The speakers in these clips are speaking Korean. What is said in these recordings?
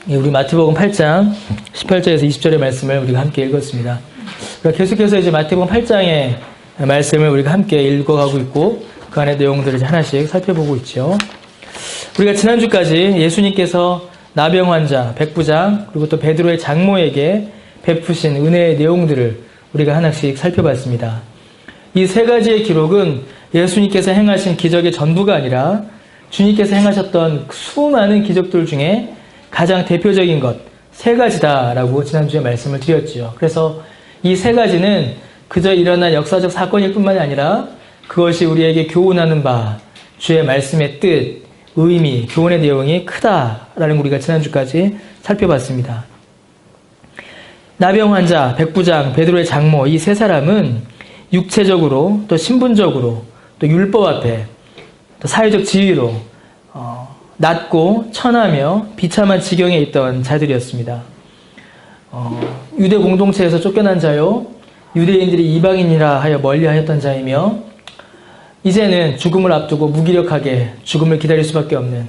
우리 마태복음 8장 18절에서 20절의 말씀을 우리가 함께 읽었습니다. 계속해서 이제 마태복음 8장의 말씀을 우리가 함께 읽어가고 있고 그 안의 내용들을 이제 하나씩 살펴보고 있죠. 우리가 지난주까지 예수님께서 나병 환자, 백부장, 그리고 또 베드로의 장모에게 베푸신 은혜의 내용들을 우리가 하나씩 살펴봤습니다. 이 세 가지의 기록은 예수님께서 행하신 기적의 전부가 아니라 주님께서 행하셨던 수많은 기적들 중에 가장 대표적인 것, 세 가지다라고 지난주에 말씀을 드렸죠. 그래서 이 세 가지는 그저 일어난 역사적 사건일 뿐만이 아니라 그것이 우리에게 교훈하는 바, 주의 말씀의 뜻, 의미, 교훈의 내용이 크다라는 걸 우리가 지난주까지 살펴봤습니다. 나병 환자, 백부장, 베드로의 장모 이 세 사람은 육체적으로 또 신분적으로 또 율법 앞에 또 사회적 지위로 낮고 천하며 비참한 지경에 있던 자들이었습니다. 유대 공동체에서 쫓겨난 자요, 유대인들이 이방인이라 하여 멀리하였던 자이며 이제는 죽음을 앞두고 무기력하게 죽음을 기다릴 수밖에 없는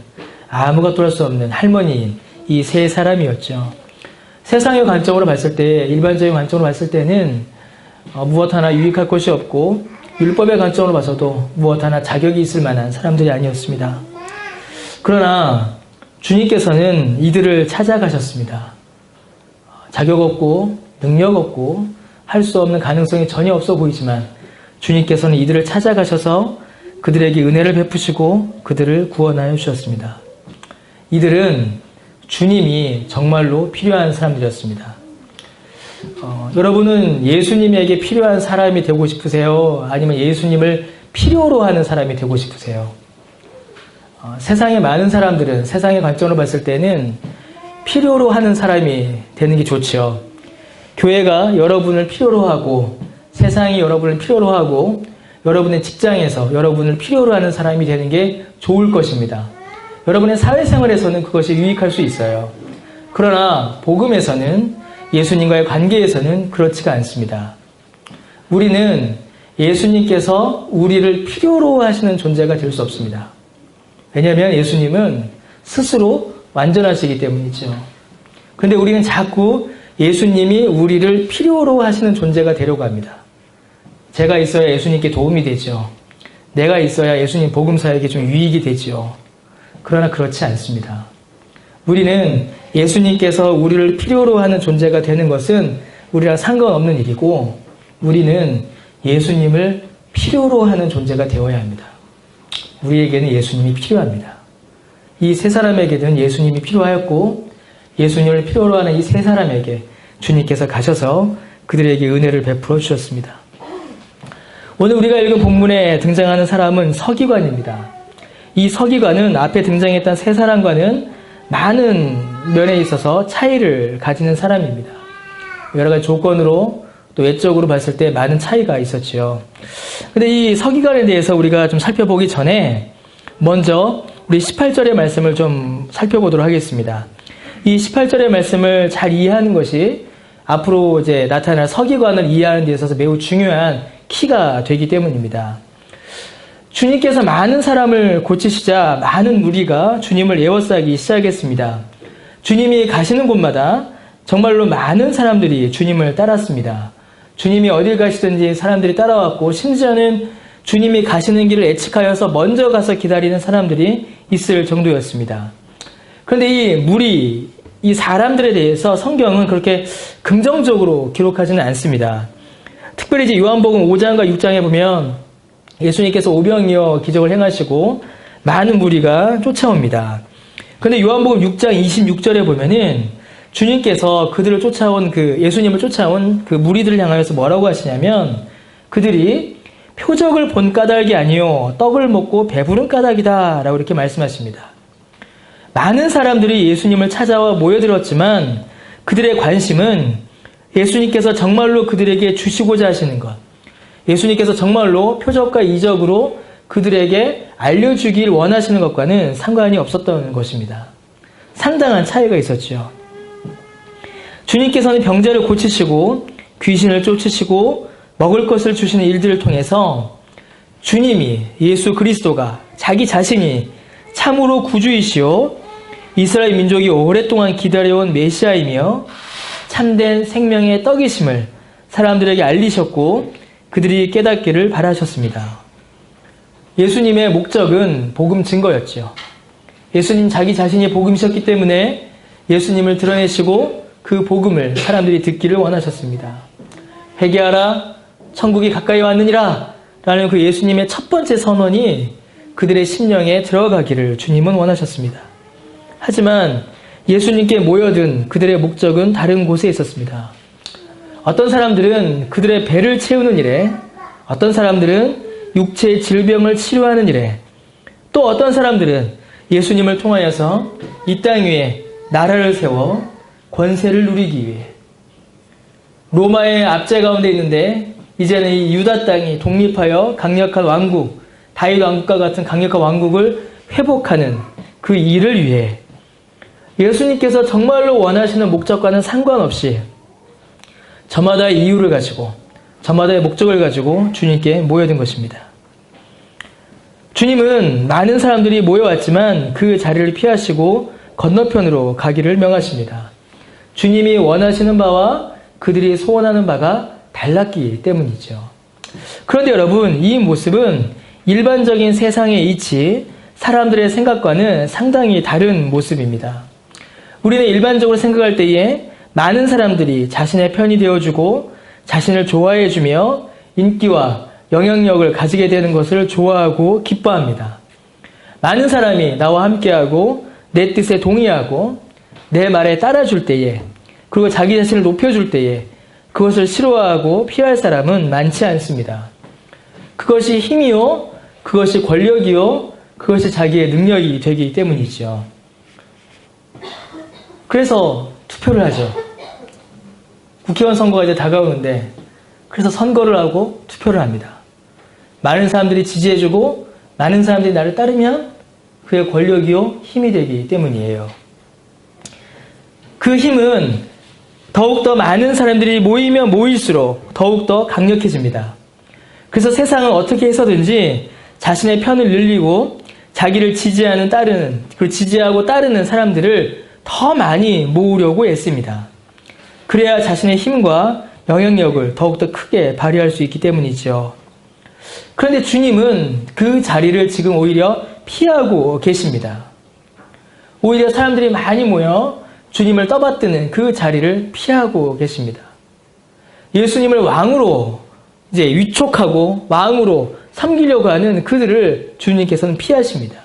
아무것도 할 수 없는 할머니인 이 세 사람이었죠. 세상의 관점으로 봤을 때, 일반적인 관점으로 봤을 때는 무엇 하나 유익할 것이 없고 율법의 관점으로 봐서도 무엇 하나 자격이 있을 만한 사람들이 아니었습니다. 그러나 주님께서는 이들을 찾아가셨습니다. 자격 없고 능력 없고 할 수 없는 가능성이 전혀 없어 보이지만 주님께서는 이들을 찾아가셔서 그들에게 은혜를 베푸시고 그들을 구원하여 주셨습니다. 이들은 주님이 정말로 필요한 사람들이었습니다. 여러분은 예수님에게 필요한 사람이 되고 싶으세요? 아니면 예수님을 필요로 하는 사람이 되고 싶으세요? 세상의 많은 사람들은 세상의 관점으로 봤을 때는 필요로 하는 사람이 되는 게 좋죠. 교회가 여러분을 필요로 하고 세상이 여러분을 필요로 하고 여러분의 직장에서 여러분을 필요로 하는 사람이 되는 게 좋을 것입니다. 여러분의 사회생활에서는 그것이 유익할 수 있어요. 그러나 복음에서는 예수님과의 관계에서는 그렇지가 않습니다. 우리는 예수님께서 우리를 필요로 하시는 존재가 될 수 없습니다. 왜냐하면 예수님은 스스로 완전하시기 때문이죠. 그런데 우리는 자꾸 예수님이 우리를 필요로 하시는 존재가 되려고 합니다. 제가 있어야 예수님께 도움이 되죠. 내가 있어야 예수님 복음사에게 좀 유익이 되죠. 그러나 그렇지 않습니다. 우리는 예수님께서 우리를 필요로 하는 존재가 되는 것은 우리랑 상관없는 일이고 우리는 예수님을 필요로 하는 존재가 되어야 합니다. 우리에게는 예수님이 필요합니다. 이 세 사람에게는 예수님이 필요하였고 예수님을 필요로 하는 이 세 사람에게 주님께서 가셔서 그들에게 은혜를 베풀어 주셨습니다. 오늘 우리가 읽은 본문에 등장하는 사람은 서기관입니다. 이 서기관은 앞에 등장했던 세 사람과는 많은 면에 있어서 차이를 가지는 사람입니다. 여러 가지 조건으로 또 외적으로 봤을 때 많은 차이가 있었죠. 근데 이 서기관에 대해서 우리가 좀 살펴보기 전에 먼저 우리 18절의 말씀을 좀 살펴보도록 하겠습니다. 이 18절의 말씀을 잘 이해하는 것이 앞으로 이제 나타날 서기관을 이해하는 데 있어서 매우 중요한 키가 되기 때문입니다. 주님께서 많은 사람을 고치시자 많은 무리가 주님을 에워싸기 시작했습니다. 주님이 가시는 곳마다 정말로 많은 사람들이 주님을 따랐습니다. 주님이 어딜 가시든지 사람들이 따라왔고 심지어는 주님이 가시는 길을 예측하여서 먼저 가서 기다리는 사람들이 있을 정도였습니다. 그런데 이 무리, 이 사람들에 대해서 성경은 그렇게 긍정적으로 기록하지는 않습니다. 특별히 이제 요한복음 5장과 6장에 보면 예수님께서 오병이어 기적을 행하시고 많은 무리가 쫓아옵니다. 그런데 요한복음 6장 26절에 보면은 주님께서 그들을 쫓아온 예수님을 쫓아온 그 무리들을 향하여서 뭐라고 하시냐면 그들이 표적을 본 까닭이 아니요 떡을 먹고 배부른 까닭이다 라고 이렇게 말씀하십니다. 많은 사람들이 예수님을 찾아와 모여들었지만 그들의 관심은 예수님께서 정말로 그들에게 주시고자 하시는 것, 예수님께서 정말로 표적과 이적으로 그들에게 알려주길 원하시는 것과는 상관이 없었던 것입니다. 상당한 차이가 있었죠. 주님께서는 병자를 고치시고 귀신을 쫓으시고 먹을 것을 주시는 일들을 통해서 주님이 예수 그리스도가 자기 자신이 참으로 구주이시오 이스라엘 민족이 오랫동안 기다려온 메시아이며 참된 생명의 떡이심을 사람들에게 알리셨고 그들이 깨닫기를 바라셨습니다. 예수님의 목적은 복음 증거였죠. 예수님 자기 자신이 복음이셨기 때문에 예수님을 드러내시고 그 복음을 사람들이 듣기를 원하셨습니다. 회개하라, 천국이 가까이 왔느니라 라는 그 예수님의 첫 번째 선언이 그들의 심령에 들어가기를 주님은 원하셨습니다. 하지만 예수님께 모여든 그들의 목적은 다른 곳에 있었습니다. 어떤 사람들은 그들의 배를 채우는 일에, 어떤 사람들은 육체의 질병을 치료하는 일에, 또 어떤 사람들은 예수님을 통하여서 이 땅 위에 나라를 세워 권세를 누리기 위해, 로마의 압제 가운데 있는데 이제는 이 유다 땅이 독립하여 강력한 왕국, 다윗 왕국과 같은 강력한 왕국을 회복하는 그 일을 위해 예수님께서 정말로 원하시는 목적과는 상관없이 저마다의 이유를 가지고, 저마다의 목적을 가지고 주님께 모여든 것입니다. 주님은 많은 사람들이 모여왔지만 그 자리를 피하시고 건너편으로 가기를 명하십니다. 주님이 원하시는 바와 그들이 소원하는 바가 달랐기 때문이죠. 그런데 여러분, 이 모습은 일반적인 세상의 이치, 사람들의 생각과는 상당히 다른 모습입니다. 우리는 일반적으로 생각할 때에 많은 사람들이 자신의 편이 되어주고 자신을 좋아해주며 인기와 영향력을 가지게 되는 것을 좋아하고 기뻐합니다. 많은 사람이 나와 함께하고 내 뜻에 동의하고 내 말에 따라줄 때에, 그리고 자기 자신을 높여줄 때에 그것을 싫어하고 피할 사람은 많지 않습니다. 그것이 힘이요, 그것이 권력이요, 그것이 자기의 능력이 되기 때문이죠. 그래서 투표를 하죠. 국회의원 선거가 이제 다가오는데, 그래서 선거를 하고 투표를 합니다. 많은 사람들이 지지해주고 많은 사람들이 나를 따르면 그의 권력이요, 힘이 되기 때문이에요. 그 힘은 더욱더 많은 사람들이 모이면 모일수록 더욱더 강력해집니다. 그래서 세상은 어떻게 해서든지 자신의 편을 늘리고 자기를 지지하는, 따르는, 그 지지하고 따르는 사람들을 더 많이 모으려고 애씁니다. 그래야 자신의 힘과 영향력을 더욱더 크게 발휘할 수 있기 때문이죠. 그런데 주님은 그 자리를 지금 오히려 피하고 계십니다. 오히려 사람들이 많이 모여 주님을 떠받드는 그 자리를 피하고 계십니다. 예수님을 왕으로 이제 위촉하고 왕으로 섬기려고 하는 그들을 주님께서는 피하십니다.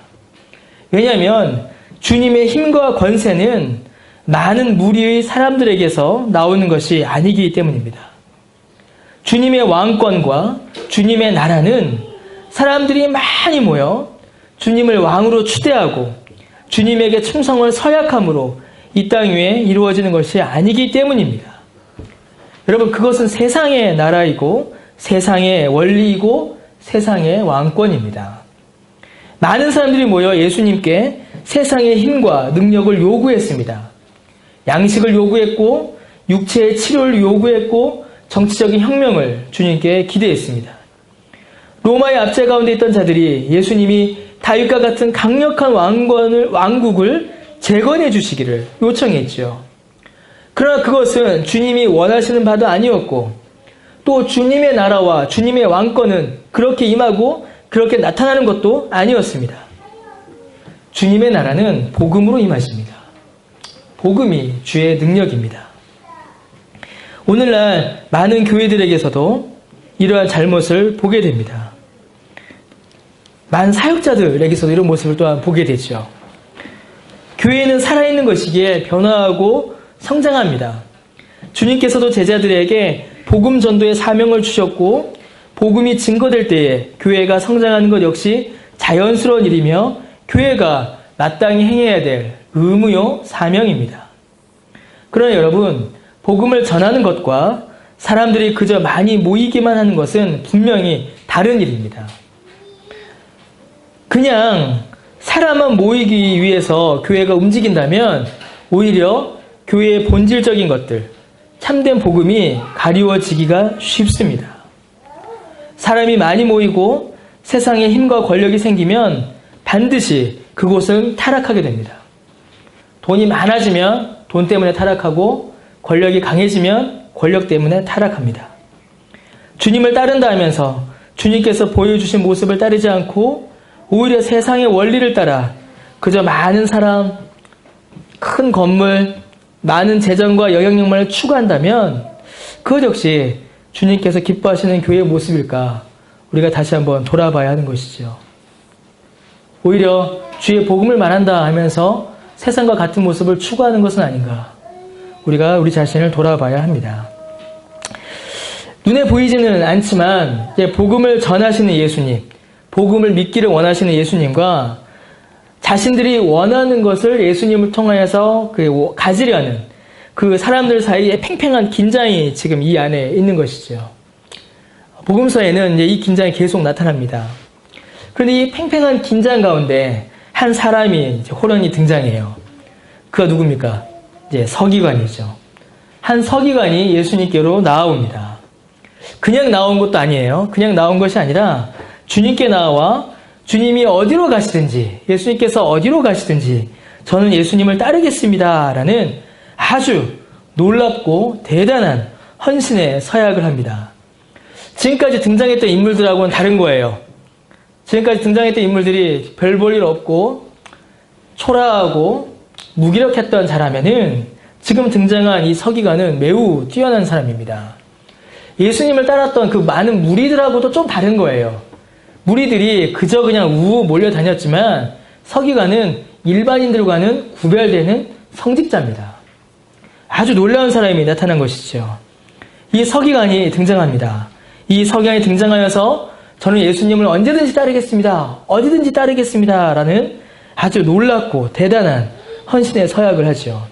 왜냐하면 주님의 힘과 권세는 많은 무리의 사람들에게서 나오는 것이 아니기 때문입니다. 주님의 왕권과 주님의 나라는 사람들이 많이 모여 주님을 왕으로 추대하고 주님에게 충성을 서약함으로 이 땅 위에 이루어지는 것이 아니기 때문입니다. 여러분, 그것은 세상의 나라이고 세상의 원리이고 세상의 왕권입니다. 많은 사람들이 모여 예수님께 세상의 힘과 능력을 요구했습니다. 양식을 요구했고 육체의 치료를 요구했고 정치적인 혁명을 주님께 기대했습니다. 로마의 압제 가운데 있던 자들이 예수님이 다윗과 같은 강력한 왕국을 재건해 주시기를 요청했죠. 그러나 그것은 주님이 원하시는 바도 아니었고, 또 주님의 나라와 주님의 왕권은 그렇게 임하고 그렇게 나타나는 것도 아니었습니다. 주님의 나라는 복음으로 임하십니다. 복음이 주의 능력입니다. 오늘날 많은 교회들에게서도 이러한 잘못을 보게 됩니다. 많은 사역자들에게서도 이런 모습을 또한 보게 되죠. 교회는 살아있는 것이기에 변화하고 성장합니다. 주님께서도 제자들에게 복음 전도의 사명을 주셨고 복음이 증거될 때에 교회가 성장하는 것 역시 자연스러운 일이며 교회가 마땅히 행해야 될 의무요 사명입니다. 그러나 여러분, 복음을 전하는 것과 사람들이 그저 많이 모이기만 하는 것은 분명히 다른 일입니다. 그냥 사람만 모이기 위해서 교회가 움직인다면 오히려 교회의 본질적인 것들, 참된 복음이 가리워지기가 쉽습니다. 사람이 많이 모이고 세상에 힘과 권력이 생기면 반드시 그곳은 타락하게 됩니다. 돈이 많아지면 돈 때문에 타락하고 권력이 강해지면 권력 때문에 타락합니다. 주님을 따른다 하면서 주님께서 보여주신 모습을 따르지 않고 오히려 세상의 원리를 따라 그저 많은 사람, 큰 건물, 많은 재정과 영향력만을 추구한다면 그것 역시 주님께서 기뻐하시는 교회의 모습일까? 우리가 다시 한번 돌아봐야 하는 것이죠. 오히려 주의 복음을 말한다 하면서 세상과 같은 모습을 추구하는 것은 아닌가? 우리가 우리 자신을 돌아봐야 합니다. 눈에 보이지는 않지만 복음을 전하시는 예수님, 복음을 믿기를 원하시는 예수님과 자신들이 원하는 것을 예수님을 통하여서 가지려는 그 사람들 사이에 팽팽한 긴장이 지금 이 안에 있는 것이죠. 복음서에는 이 긴장이 계속 나타납니다. 그런데 이 팽팽한 긴장 가운데 한 사람이 호련히 등장해요. 그가 누굽니까? 서기관이죠. 한 서기관이 예수님께로 나아옵니다. 그냥 나온 것도 아니에요. 그냥 나온 것이 아니라 주님께 나와 주님이 어디로 가시든지, 예수님께서 어디로 가시든지 저는 예수님을 따르겠습니다 라는 아주 놀랍고 대단한 헌신의 서약을 합니다. 지금까지 등장했던 인물들하고는 다른 거예요. 지금까지 등장했던 인물들이 별 볼 일 없고 초라하고 무기력했던 자라면은 지금 등장한 이 서기관은 매우 뛰어난 사람입니다. 예수님을 따랐던 그 많은 무리들하고도 좀 다른 거예요. 무리들이 그저 그냥 우우 몰려다녔지만 서기관은 일반인들과는 구별되는 성직자입니다. 아주 놀라운 사람이 나타난 것이죠. 이 서기관이 등장합니다. 이 서기관이 등장하여서 저는 예수님을 언제든지 따르겠습니다. 어디든지 따르겠습니다. 라는 아주 놀랍고 대단한 헌신의 서약을 하죠.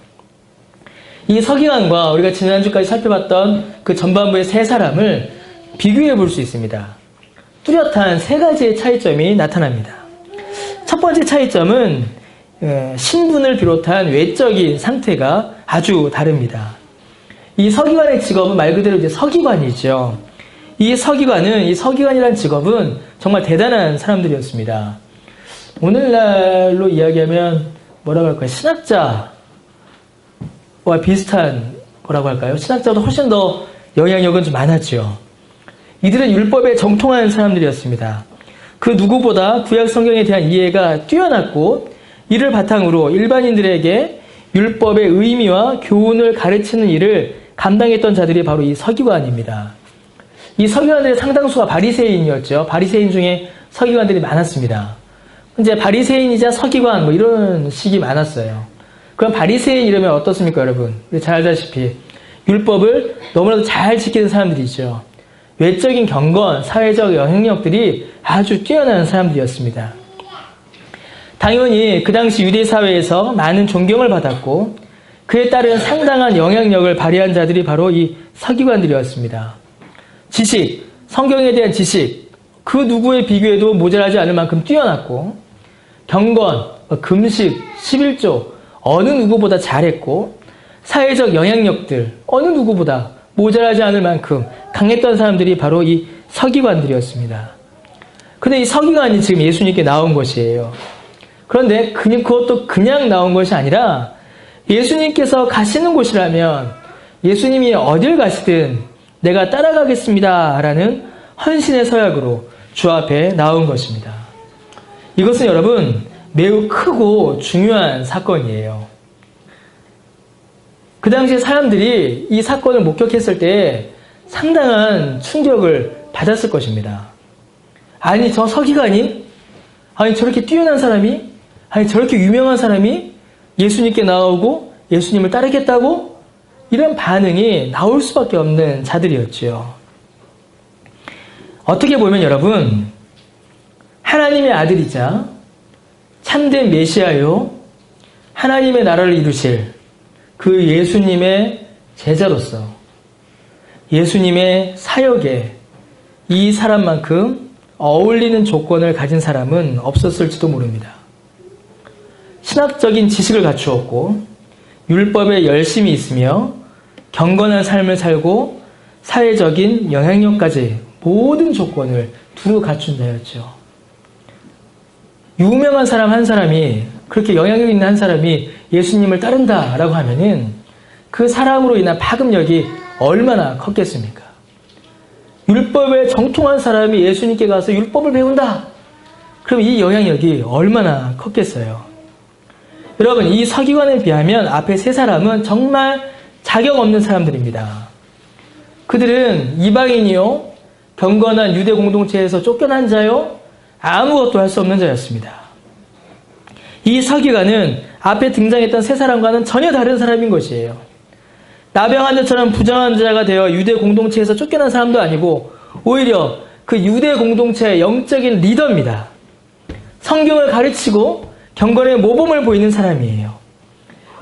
이 서기관과 우리가 지난주까지 살펴봤던 그 전반부의 세 사람을 비교해 볼 수 있습니다. 뚜렷한 세 가지의 차이점이 나타납니다. 첫 번째 차이점은 신분을 비롯한 외적인 상태가 아주 다릅니다. 이 서기관의 직업은 말 그대로 이제 서기관이죠. 이 서기관이라는 직업은 정말 대단한 사람들이었습니다. 오늘날로 이야기하면 뭐라고 할까요? 신학자와 비슷한 거라고 할까요? 신학자보다 훨씬 더 영향력은 좀 많았죠. 이들은 율법에 정통한 사람들이었습니다. 그 누구보다 구약 성경에 대한 이해가 뛰어났고 이를 바탕으로 일반인들에게 율법의 의미와 교훈을 가르치는 일을 감당했던 자들이 바로 이 서기관입니다. 이 서기관들의 상당수가 바리새인이었죠. 바리새인 중에 서기관들이 많았습니다. 이제 바리새인이자 서기관 이런 식이 많았어요. 그럼 바리새인 이러면 어떻습니까, 여러분? 우리 잘 알다시피 율법을 너무나도 잘 지키는 사람들이죠. 외적인 경건, 사회적 영향력들이 아주 뛰어난 사람들이었습니다. 당연히 그 당시 유대 사회에서 많은 존경을 받았고 그에 따른 상당한 영향력을 발휘한 자들이 바로 이 서기관들이었습니다. 지식, 성경에 대한 지식, 그 누구에 비교해도 모자라지 않을 만큼 뛰어났고 경건, 금식, 11조 어느 누구보다 잘했고 사회적 영향력들 어느 누구보다 모자라지 않을 만큼 강했던 사람들이 바로 이 서기관들이었습니다. 그런데 이 서기관이 지금 예수님께 나온 것이에요. 그런데 그것도 그냥 나온 것이 아니라 예수님께서 가시는 곳이라면 예수님이 어딜 가시든 내가 따라가겠습니다 라는 헌신의 서약으로 주 앞에 나온 것입니다. 이것은 여러분 매우 크고 중요한 사건이에요. 그 당시에 사람들이 이 사건을 목격했을 때 상당한 충격을 받았을 것입니다. 아니 저 서기관이? 아니 저렇게 뛰어난 사람이? 아니 저렇게 유명한 사람이 예수님께 나오고 예수님을 따르겠다고? 이런 반응이 나올 수밖에 없는 자들이었지요. 어떻게 보면 여러분 하나님의 아들이자 참된 메시아요 하나님의 나라를 이루실 그 예수님의 제자로서 예수님의 사역에 이 사람만큼 어울리는 조건을 가진 사람은 없었을지도 모릅니다. 신학적인 지식을 갖추었고 율법에 열심히 있으며 경건한 삶을 살고 사회적인 영향력까지 모든 조건을 두루 갖춘 자였죠. 유명한 사람 한 사람이 그렇게 영향력 있는 한 사람이 예수님을 따른다라고 하면은 그 사람으로 인한 파급력이 얼마나 컸겠습니까? 율법에 정통한 사람이 예수님께 가서 율법을 배운다. 그럼 이 영향력이 얼마나 컸겠어요? 여러분, 이 서기관에 비하면 앞에 세 사람은 정말 자격 없는 사람들입니다. 그들은 이방인이요, 경건한 유대 공동체에서 쫓겨난 자요, 아무것도 할 수 없는 자였습니다. 이 서기관은 앞에 등장했던 세 사람과는 전혀 다른 사람인 것이에요. 나병한 자처럼 부정한 자가 되어 유대 공동체에서 쫓겨난 사람도 아니고 오히려 그 유대 공동체의 영적인 리더입니다. 성경을 가르치고 경건의 모범을 보이는 사람이에요.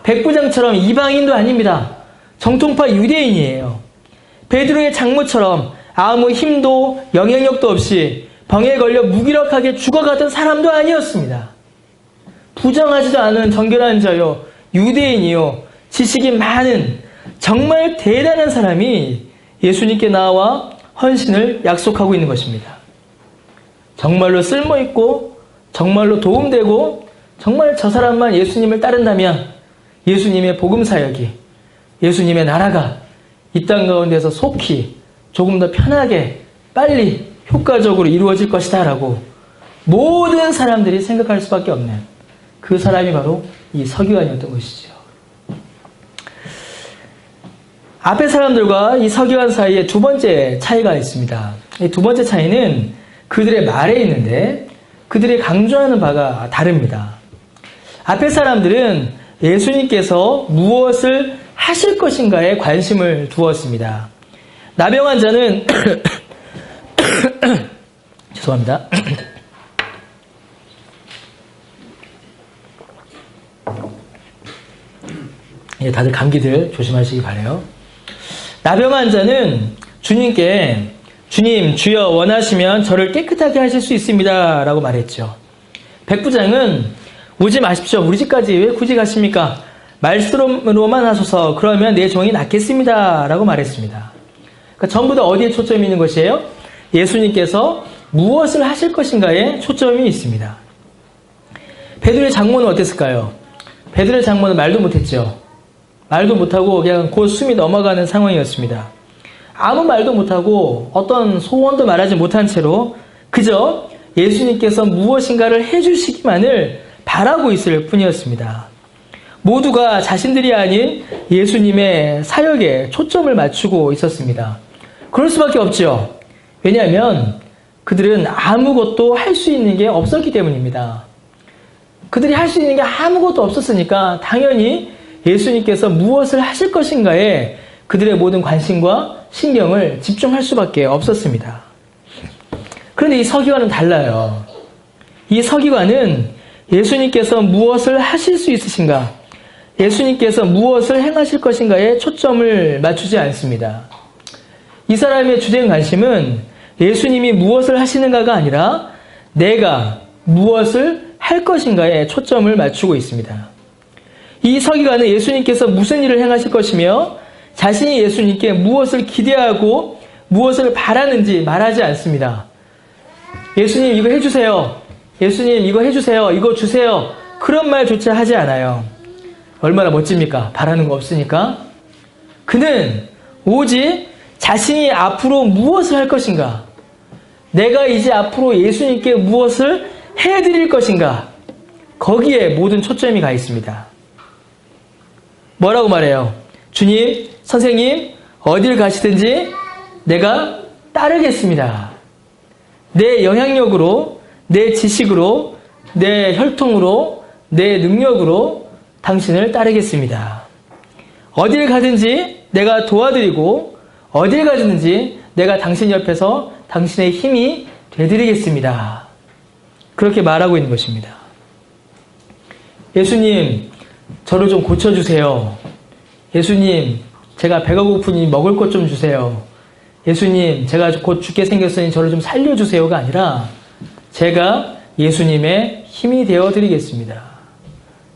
백부장처럼 이방인도 아닙니다. 정통파 유대인이에요. 베드로의 장모처럼 아무 힘도 영향력도 없이 병에 걸려 무기력하게 죽어가던 사람도 아니었습니다. 부정하지도 않은 정결한 자요, 유대인이요, 지식이 많은 정말 대단한 사람이 예수님께 나와 헌신을 약속하고 있는 것입니다. 정말로 쓸모있고 정말로 도움되고 정말 저 사람만 예수님을 따른다면 예수님의 복음 사역이, 예수님의 나라가 이 땅 가운데서 속히 조금 더 편하게 빨리 효과적으로 이루어질 것이다 라고 모든 사람들이 생각할 수밖에 없는 그 사람이 바로 이 서기관이었던 것이죠. 앞에 사람들과 이 서기관 사이에 두 번째 차이가 있습니다. 이 두 번째 차이는 그들의 말에 있는데 그들이 강조하는 바가 다릅니다. 앞에 사람들은 예수님께서 무엇을 하실 것인가에 관심을 두었습니다. 나병 환자는 죄송합니다. 예, 다들 감기들 조심하시기 바라요. 나병 환자는 주님께 주님, 주여 원하시면 저를 깨끗하게 하실 수 있습니다 라고 말했죠. 백부장은 오지 마십시오. 우리 집까지 왜 굳이 가십니까? 말씀으로만 하소서. 그러면 내 종이 낫겠습니다 라고 말했습니다. 그러니까 전부 다 어디에 초점이 있는 것이에요? 예수님께서 무엇을 하실 것인가에 초점이 있습니다. 베드로의 장모는 어땠을까요? 베드로의 장모는 말도 못했죠. 말도 못하고 그냥 곧 숨이 넘어가는 상황이었습니다. 아무 말도 못하고 어떤 소원도 말하지 못한 채로 그저 예수님께서 무엇인가를 해주시기만을 바라고 있을 뿐이었습니다. 모두가 자신들이 아닌 예수님의 사역에 초점을 맞추고 있었습니다. 그럴 수밖에 없죠. 왜냐하면 그들은 아무것도 할 수 있는 게 없었기 때문입니다. 그들이 할 수 있는 게 아무것도 없었으니까 당연히 예수님께서 무엇을 하실 것인가에 그들의 모든 관심과 신경을 집중할 수밖에 없었습니다. 그런데 이 서기관은 달라요. 이 서기관은 예수님께서 무엇을 하실 수 있으신가, 예수님께서 무엇을 행하실 것인가에 초점을 맞추지 않습니다. 이 사람의 주된 관심은 예수님이 무엇을 하시는가가 아니라 내가 무엇을 할 것인가에 초점을 맞추고 있습니다. 이 서기관은 예수님께서 무슨 일을 행하실 것이며 자신이 예수님께 무엇을 기대하고 무엇을 바라는지 말하지 않습니다. 예수님 이거 해주세요. 예수님 이거 해주세요. 이거 주세요. 그런 말조차 하지 않아요. 얼마나 멋집니까? 바라는 거 없으니까. 그는 오직 자신이 앞으로 무엇을 할 것인가, 내가 이제 앞으로 예수님께 무엇을 해드릴 것인가, 거기에 모든 초점이 가 있습니다. 뭐라고 말해요? 주님, 선생님, 어딜 가시든지 내가 따르겠습니다. 내 영향력으로, 내 지식으로, 내 혈통으로, 내 능력으로 당신을 따르겠습니다. 어딜 가든지 내가 도와드리고 어딜 가든지 내가 당신 옆에서 당신의 힘이 되드리겠습니다. 그렇게 말하고 있는 것입니다. 예수님, 저를 좀 고쳐주세요. 예수님, 제가 배가 고프니 먹을 것 좀 주세요. 예수님, 제가 곧 죽게 생겼으니 저를 좀 살려주세요가 아니라 제가 예수님의 힘이 되어드리겠습니다.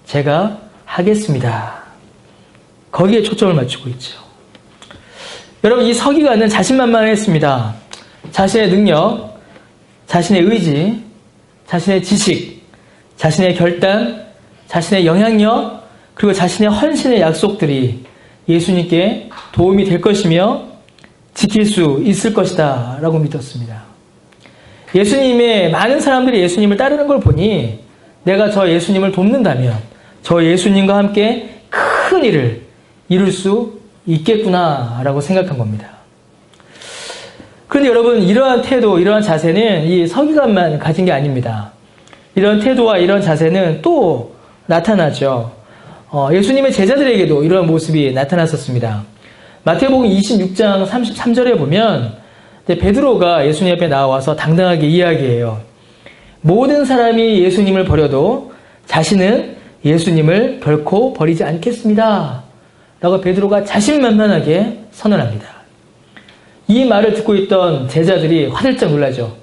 제가 하겠습니다. 거기에 초점을 맞추고 있죠. 여러분, 이 서기관은 자신만만했습니다. 자신의 능력, 자신의 의지, 자신의 지식, 자신의 결단, 자신의 영향력, 그리고 자신의 헌신의 약속들이 예수님께 도움이 될 것이며 지킬 수 있을 것이다 라고 믿었습니다. 예수님의 많은 사람들이 예수님을 따르는 걸 보니 내가 저 예수님을 돕는다면 저 예수님과 함께 큰 일을 이룰 수 있겠구나 라고 생각한 겁니다. 그런데 여러분, 이러한 태도, 이러한 자세는 이 서기관만 가진 게 아닙니다. 이런 태도와 이런 자세는 또 나타나죠. 예수님의 제자들에게도 이러한 모습이 나타났었습니다. 마태복음 26장 33절에 보면 베드로가 예수님 앞에 나와서 당당하게 이야기해요. 모든 사람이 예수님을 버려도 자신은 예수님을 결코 버리지 않겠습니다 라고 베드로가 자신만만하게 선언합니다. 이 말을 듣고 있던 제자들이 화들짝 놀라죠.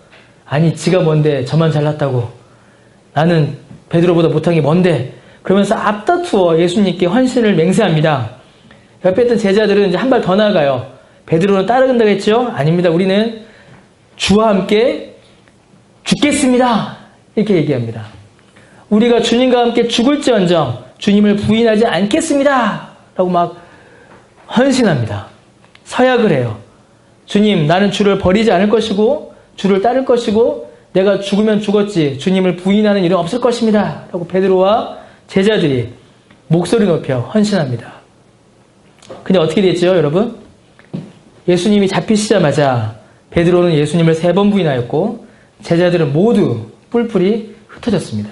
아니, 지가 뭔데 저만 잘났다고, 나는 베드로보다 못한 게 뭔데, 그러면서 앞다투어 예수님께 헌신을 맹세합니다. 옆에 있던 제자들은 이제 한 발 더 나아가요. 베드로는 따라간다고 했죠? 아닙니다. 우리는 주와 함께 죽겠습니다. 이렇게 얘기합니다. 우리가 주님과 함께 죽을지언정 주님을 부인하지 않겠습니다 라고 막 헌신합니다. 서약을 해요. 주님, 나는 주를 버리지 않을 것이고 주를 따를 것이고 내가 죽으면 죽었지 주님을 부인하는 일은 없을 것입니다 라고 베드로와 제자들이 목소리 높여 헌신합니다. 근데 어떻게 됐죠, 여러분? 예수님이 잡히시자마자 베드로는 예수님을 3번 부인하였고 제자들은 모두 뿔뿔이 흩어졌습니다.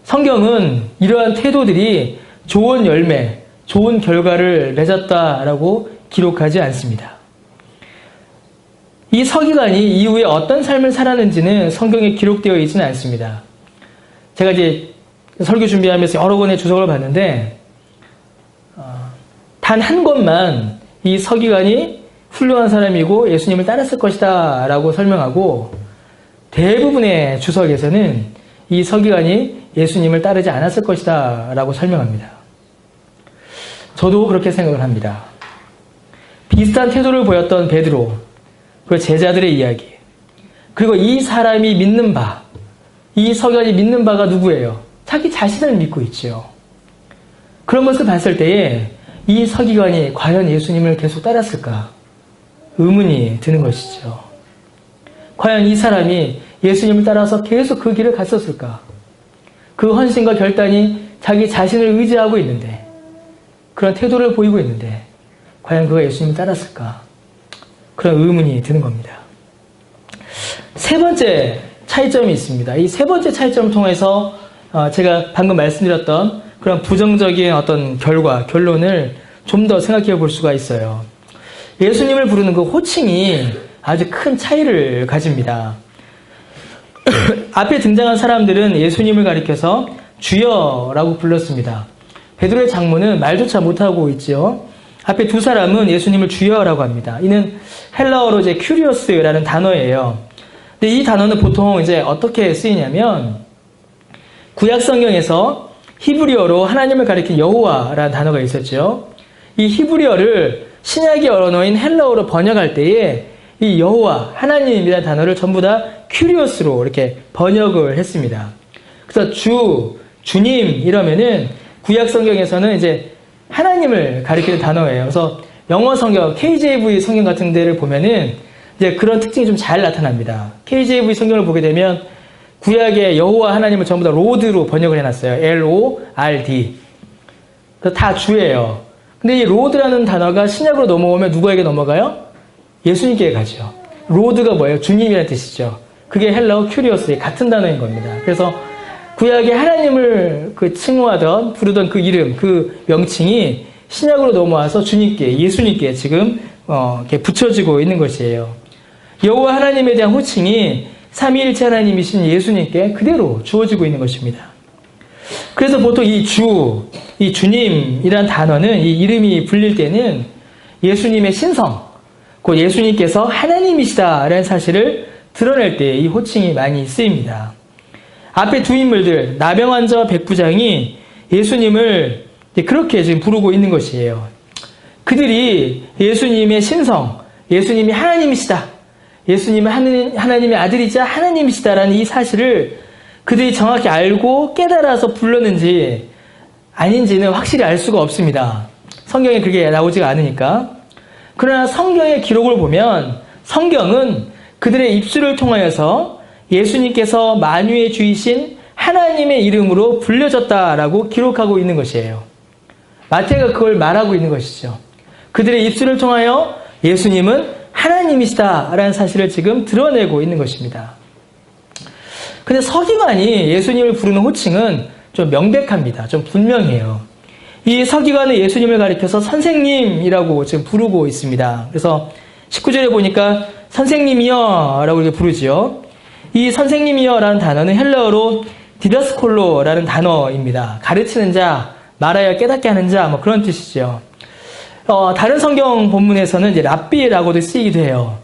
성경은 이러한 태도들이 좋은 열매, 좋은 결과를 맺었다라고 기록하지 않습니다. 이 서기관이 이후에 어떤 삶을 살았는지는 성경에 기록되어 있지는 않습니다. 제가 이제 설교 준비하면서 여러 권의 주석을 봤는데 단 한 권만 이 서기관이 훌륭한 사람이고 예수님을 따랐을 것이다 라고 설명하고 대부분의 주석에서는 이 서기관이 예수님을 따르지 않았을 것이다 라고 설명합니다. 저도 그렇게 생각을 합니다. 비슷한 태도를 보였던 베드로, 그리고 제자들의 이야기, 그리고 이 사람이 믿는 바, 이 서기관이 믿는 바가 누구예요? 자기 자신을 믿고 있지요. 그런 것을 봤을 때에 이 서기관이 과연 예수님을 계속 따랐을까? 의문이 드는 것이죠. 과연 이 사람이 예수님을 따라서 계속 그 길을 갔었을까? 그 헌신과 결단이 자기 자신을 의지하고 있는데, 그런 태도를 보이고 있는데 과연 그가 예수님을 따랐을까? 그런 의문이 드는 겁니다. 세 번째 차이점이 있습니다. 이 세 번째 차이점을 통해서 제가 방금 말씀드렸던 그런 부정적인 어떤 결론을 좀 더 생각해 볼 수가 있어요. 예수님을 부르는 그 호칭이 아주 큰 차이를 가집니다. 앞에 등장한 사람들은 예수님을 가리켜서 주여라고 불렀습니다. 베드로의 장모는 말조차 못하고 있죠. 앞에 두 사람은 예수님을 주여라고 합니다. 이는 헬라어로 이제 큐리오스라는 단어예요. 근데 이 단어는 보통 이제 어떻게 쓰이냐면 구약 성경에서 히브리어로 하나님을 가리킨 여호와라는 단어가 있었죠. 이 히브리어를 신약의 언어인 헬라어로 번역할 때에 이 여호와, 하나님이라는 단어를 전부 다 큐리오스로 이렇게 번역을 했습니다. 그래서 주님 이러면은 구약 성경에서는 이제 하나님을 가리키는 단어예요. 그래서 영어 성경, KJV 성경 같은 데를 보면은 이제 그런 특징이 좀 잘 나타납니다. KJV 성경을 보게 되면 구약의 여호와 하나님을 전부 다 로드로 번역을 해놨어요. L-O-R-D. 그래서 다 주예요. 근데 이 로드라는 단어가 신약으로 넘어오면 누구에게 넘어가요? 예수님께 가죠. 로드가 뭐예요? 주님이라는 뜻이죠. 그게 헬라어 큐리오스의 같은 단어인 겁니다. 그래서 구약의 하나님을 칭호하던, 부르던 그 이름, 그 명칭이 신약으로 넘어와서 주님께, 예수님께 지금 이렇게 붙여지고 있는 것이에요. 여호와 하나님에 대한 호칭이 삼위일체 하나님이신 예수님께 그대로 주어지고 있는 것입니다. 그래서 보통 이 주님이란 단어는, 이 이름이 불릴 때는 예수님의 신성, 곧 예수님께서 하나님이시다라는 사실을 드러낼 때 이 호칭이 많이 쓰입니다. 앞에 두 인물들, 나병환자와 백부장이 예수님을 그렇게 지금 부르고 있는 것이에요. 그들이 예수님의 신성, 예수님이 하나님이시다, 예수님은 하나님의 아들이자 하나님이시다라는 이 사실을 그들이 정확히 알고 깨달아서 불렀는지 아닌지는 확실히 알 수가 없습니다. 성경에 그게 나오지가 않으니까. 그러나 성경의 기록을 보면 성경은 그들의 입술을 통하여서 예수님께서 만유의 주이신 하나님의 이름으로 불려졌다라고 기록하고 있는 것이에요. 마태가 그걸 말하고 있는 것이죠. 그들의 입술을 통하여 예수님은 하나님이시다라는 사실을 지금 드러내고 있는 것입니다. 근데 서기관이 예수님을 부르는 호칭은 좀 명백합니다. 좀 분명해요. 이 서기관은 예수님을 가리켜서 선생님이라고 지금 부르고 있습니다. 그래서 19절에 보니까 선생님이여 라고 이렇게 부르지요. 이 선생님이여 라는 단어는 헬라어로 디다스콜로라는 단어입니다. 가르치는 자, 말하여 깨닫게 하는 자, 뭐 그런 뜻이죠. 다른 성경 본문에서는 이제 랍비라고도 쓰이기도 해요.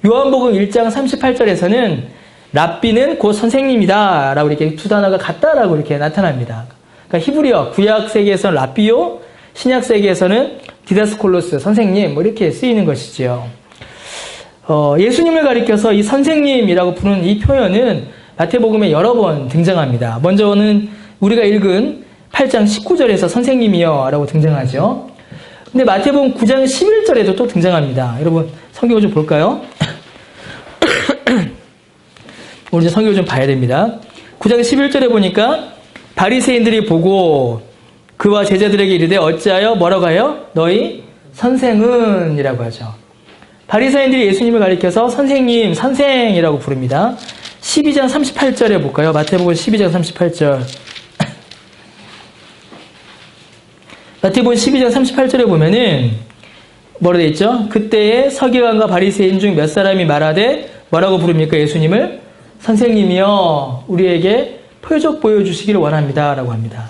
요한복음 1장 38절에서는 랍비는 곧 선생님이다 라고 이렇게 두 단어가 같다라고 이렇게 나타납니다. 그러니까 히브리어, 구약 세계에서는 랍비요, 신약 세계에서는 디다스콜로스, 선생님, 뭐 이렇게 쓰이는 것이지요. 예수님을 가리켜서 이 선생님이라고 부르는 이 표현은 마태복음에 여러 번 등장합니다. 먼저는 우리가 읽은 8장 19절에서 선생님이여 라고 등장하죠. 근데 마태복음 9장 11절에도 또 등장합니다. 여러분 성경을 좀 볼까요? 우리 이제 성경을 좀 봐야 됩니다. 9장 11절에 보니까 바리새인들이 보고 그와 제자들에게 이르되 어찌하여 뭐라고 하여? 너희 선생은 이라고 하죠. 바리새인들이 예수님을 가리켜서 선생님, 선생이라고 부릅니다. 12장 38절에 볼까요? 마태복음 12장 38절. 마태복음 12장 38절에 보면은 뭐라 되어 있죠? 그때에 서기관과 바리새인 중 몇 사람이 말하되 뭐라고 부릅니까? 예수님을 선생님이여 우리에게 표적 보여주시기를 원합니다 라고 합니다.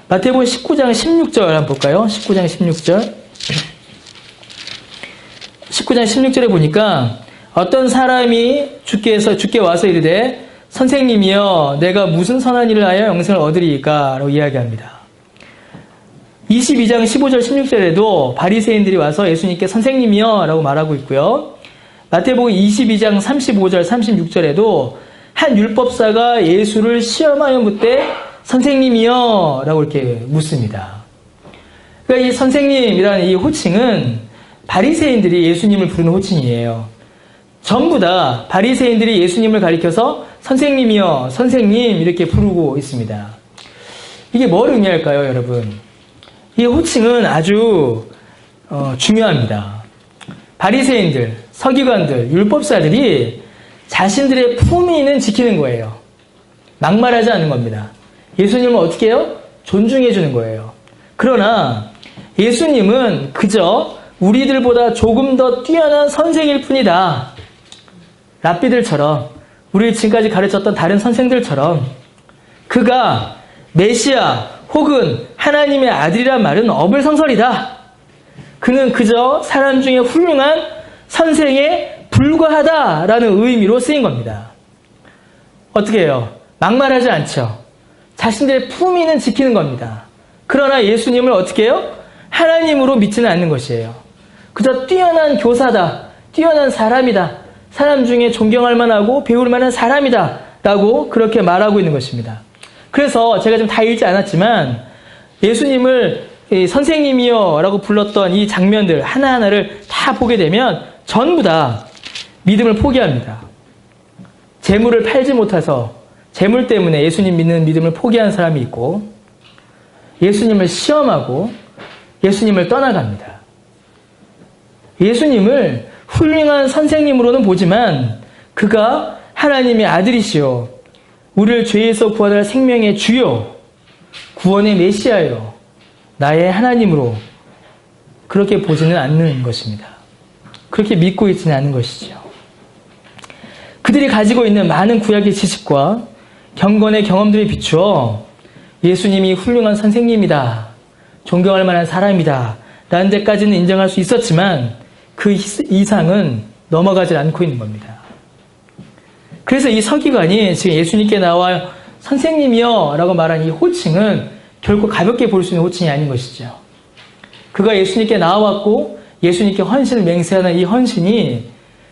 마태복음 19장 16절 한번 볼까요? 19장 16절. 19장 16절에 보니까 어떤 사람이 주께 와서 이르되 선생님이여 내가 무슨 선한 일을 하여 영생을 얻으리이까 라고 이야기합니다. 22장 15절 16절에도 바리새인들이 와서 예수님께 선생님이여 라고 말하고 있고요. 마태복음 22장 35절 36절에도 한 율법사가 예수를 시험하여 묻되 선생님이여 라고 이렇게 묻습니다. 그러니까 이 선생님이라는 이 호칭은 바리새인들이 예수님을 부르는 호칭이에요. 전부 다 바리새인들이 예수님을 가리켜서 선생님이여, 선생님 이렇게 부르고 있습니다. 이게 뭘 의미할까요, 여러분? 이 호칭은 아주 중요합니다. 바리새인들, 서기관들, 율법사들이 자신들의 품위는 지키는 거예요. 막말하지 않는 겁니다. 예수님을 어떻게 해요? 존중해 주는 거예요. 그러나 예수님은 그저 우리들보다 조금 더 뛰어난 선생일 뿐이다. 랍비들처럼, 우리 지금까지 가르쳤던 다른 선생들처럼 그가 메시아 혹은 하나님의 아들이란 말은 어불성설이다. 그는 그저 사람 중에 훌륭한 선생에 불과하다라는 의미로 쓰인 겁니다. 어떻게 해요? 막말하지 않죠. 자신들의 품위는 지키는 겁니다. 그러나 예수님을 어떻게 해요? 하나님으로 믿지는 않는 것이에요. 그저 뛰어난 교사다, 뛰어난 사람이다, 사람 중에 존경할 만하고 배울 만한 사람이다 라고 그렇게 말하고 있는 것입니다. 그래서 제가 좀 다 읽지 않았지만 예수님을 선생님이여 라고 불렀던 이 장면들 하나하나를 다 보게 되면 전부 다 믿음을 포기합니다. 재물을 팔지 못해서 재물 때문에 예수님 믿는 믿음을 포기한 사람이 있고, 예수님을 시험하고 예수님을 떠나갑니다. 예수님을 훌륭한 선생님으로는 보지만 그가 하나님의 아들이시오, 우리를 죄에서 구원할 생명의 주요, 구원의 메시아요, 나의 하나님으로 그렇게 보지는 않는 것입니다. 그렇게 믿고 있지는 않은 것이죠. 그들이 가지고 있는 많은 구약의 지식과 경건의 경험들에 비추어 예수님이 훌륭한 선생님이다, 존경할 만한 사람이다 라는 데까지는 인정할 수 있었지만 그 이상은 넘어가지 않고 있는 겁니다. 그래서 이 서기관이 지금 예수님께 나와 선생님이여 라고 말한 이 호칭은 결코 가볍게 볼 수 있는 호칭이 아닌 것이죠. 그가 예수님께 나와왔고 예수님께 헌신을 맹세하는 이 헌신이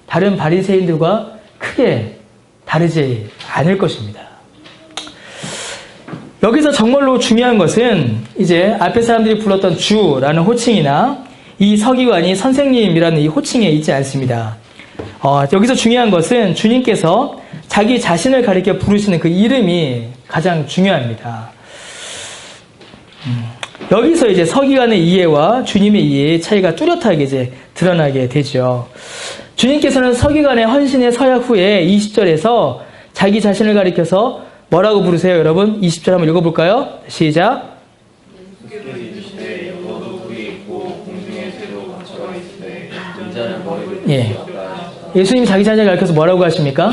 다른 바리새인들과 크게 다르지 않을 것입니다. 여기서 정말로 중요한 것은 이제 앞에 사람들이 불렀던 주라는 호칭이나 이 서기관이 선생님이라는 이 호칭에 있지 않습니다. 여기서 중요한 것은 주님께서 자기 자신을 가리켜 부르시는 그 이름이 가장 중요합니다. 여기서 이제 서기관의 이해와 주님의 이해의 차이가 뚜렷하게 이제 드러나게 되죠. 주님께서는 서기관의 헌신의 서약 후에 20절에서 자기 자신을 가리켜서 뭐라고 부르세요, 여러분? 20절 한번 읽어볼까요? 시작. 예. 예수님이 자기 자신을 가리켜서 뭐라고 하십니까?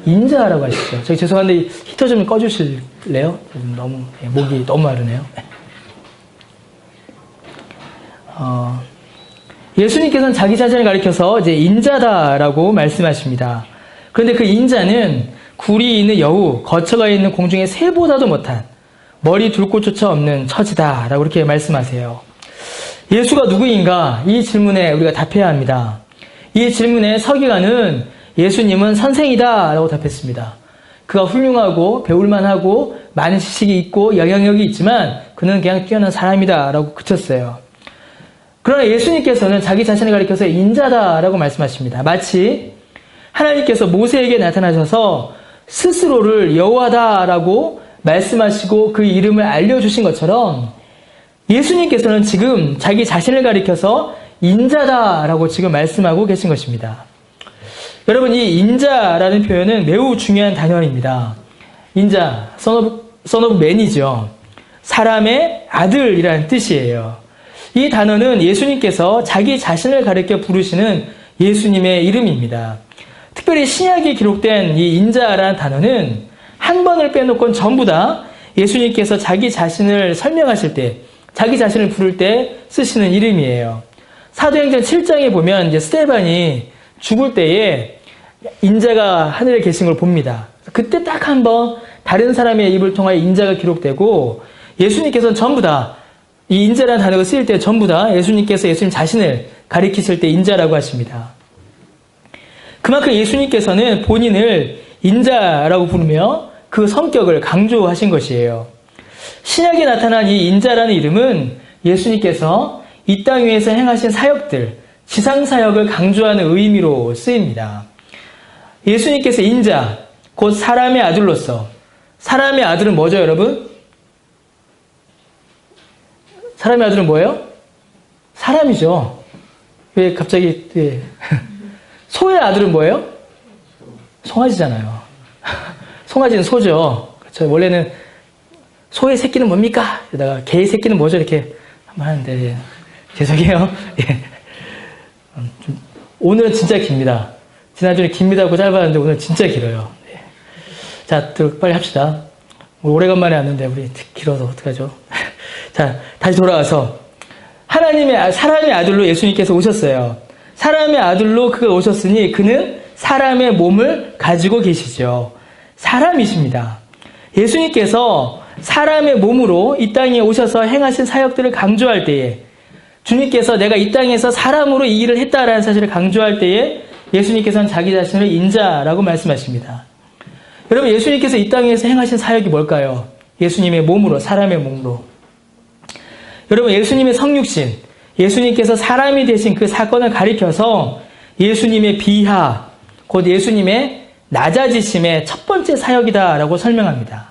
인자라고 하시죠. 저기 죄송한데 히터 좀 꺼주실래요? 너무 목이 너무 마르네요. 예수님께서는 자기 자신을 가리켜서 이제 인자다라고 말씀하십니다. 그런데 그 인자는 굴이 있는 여우, 거처가 있는 공중의 새보다도 못한 머리 둘 곳조차 없는 처지다라고 이렇게 말씀하세요. 예수가 누구인가? 이 질문에 우리가 답해야 합니다. 이 질문에 서기관은 예수님은 선생이다라고 답했습니다. 그가 훌륭하고 배울만하고 많은 지식이 있고 영향력이 있지만 그는 그냥 뛰어난 사람이다라고 그쳤어요. 그러나 예수님께서는 자기 자신을 가리켜서 인자다라고 말씀하십니다. 마치 하나님께서 모세에게 나타나셔서 스스로를 여호와다라고 말씀하시고 그 이름을 알려주신 것처럼 예수님께서는 지금 자기 자신을 가리켜서 인자다라고 지금 말씀하고 계신 것입니다. 여러분, 이 인자라는 표현은 매우 중요한 단어입니다. 인자, son of man이죠. 사람의 아들이라는 뜻이에요. 이 단어는 예수님께서 자기 자신을 가리켜 부르시는 예수님의 이름입니다. 특별히 신약에 기록된 이 인자라는 단어는 한 번을 빼놓고는 전부 다 예수님께서 자기 자신을 설명하실 때, 자기 자신을 부를 때 쓰시는 이름이에요. 사도행전 7장에 보면 이제 스데반이 죽을 때에 인자가 하늘에 계신 걸 봅니다. 그때 딱 한 번 다른 사람의 입을 통하여 인자가 기록되고 예수님께서는 전부 다 이 인자라는 단어가 쓰일 때 전부 다 예수님께서 예수님 자신을 가리키실 때 인자라고 하십니다. 그만큼 예수님께서는 본인을 인자라고 부르며 그 성격을 강조하신 것이에요. 신약에 나타난 이 인자라는 이름은 예수님께서 이 땅 위에서 행하신 사역들, 지상사역을 강조하는 의미로 쓰입니다. 예수님께서 인자, 곧 사람의 아들로서, 사람의 아들은 뭐죠, 여러분? 사람의 아들은 뭐예요? 사람이죠. 왜 갑자기, 예. 소의 아들은 뭐예요? 송아지잖아요. 송아지는 소죠. 그렇죠. 원래는 소의 새끼는 뭡니까? 이러다가 개의 새끼는 뭐죠? 이렇게 한번 하는데, 예. 죄송해요. 예. 오늘은 진짜 깁니다. 지난주에 깁니다고 짧았는데 오늘 진짜 길어요. 예. 자, 빨리 합시다. 오래간만에 왔는데 우리 길어서 어떡하죠? 자, 다시 돌아와서 사람의 아들로 예수님께서 오셨어요. 사람의 아들로 그가 오셨으니 그는 사람의 몸을 가지고 계시죠. 사람이십니다. 예수님께서 사람의 몸으로 이 땅에 오셔서 행하신 사역들을 강조할 때에 주님께서 내가 이 땅에서 사람으로 이 일을 했다라는 사실을 강조할 때에 예수님께서는 자기 자신을 인자라고 말씀하십니다. 여러분, 예수님께서 이 땅에서 행하신 사역이 뭘까요? 예수님의 몸으로, 사람의 몸으로. 여러분, 예수님의 성육신, 예수님께서 사람이 되신 그 사건을 가리켜서 예수님의 비하, 곧 예수님의 낮아지심의 첫 번째 사역이다라고 설명합니다.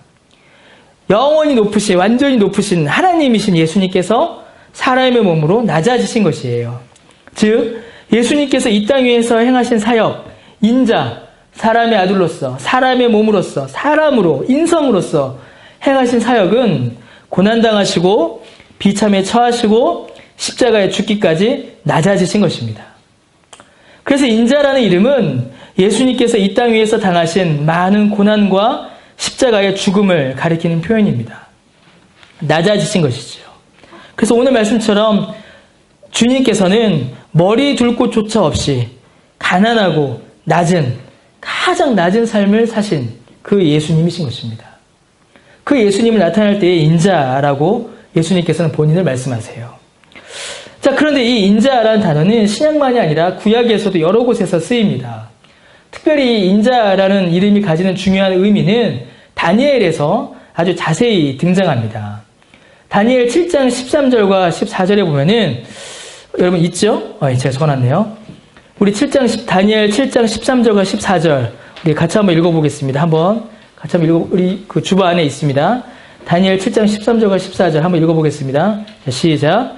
영원히 높으신, 완전히 높으신 하나님이신 예수님께서 사람의 몸으로 낮아지신 것이에요. 즉, 예수님께서 이 땅 위에서 행하신 사역, 인자, 사람의 아들로서, 사람의 몸으로서, 사람으로, 인성으로서 행하신 사역은 고난당하시고 비참에 처하시고 십자가에 죽기까지 낮아지신 것입니다. 그래서 인자라는 이름은 예수님께서 이 땅 위에서 당하신 많은 고난과 십자가의 죽음을 가리키는 표현입니다. 낮아지신 것이죠. 그래서 오늘 말씀처럼 주님께서는 머리 둘 곳조차 없이 가난하고 가장 낮은 삶을 사신 그 예수님이신 것입니다. 그 예수님을 나타날 때의 인자라고 예수님께서는 본인을 말씀하세요. 자, 그런데 이 인자라는 단어는 신약만이 아니라 구약에서도 여러 곳에서 쓰입니다. 특별히 이 인자라는 이름이 가지는 중요한 의미는 다니엘에서 아주 자세히 등장합니다. 다니엘 7장 13절과 14절에 보면은 여러분 있죠? 제가 적어놨네요. 우리 다니엘 7장 13절과 14절 우리 같이 한번 읽어보겠습니다. 같이 한번 우리 그 주보 안에 있습니다. 다니엘 7장 13절과 14절 한번 읽어보겠습니다. 자, 시작.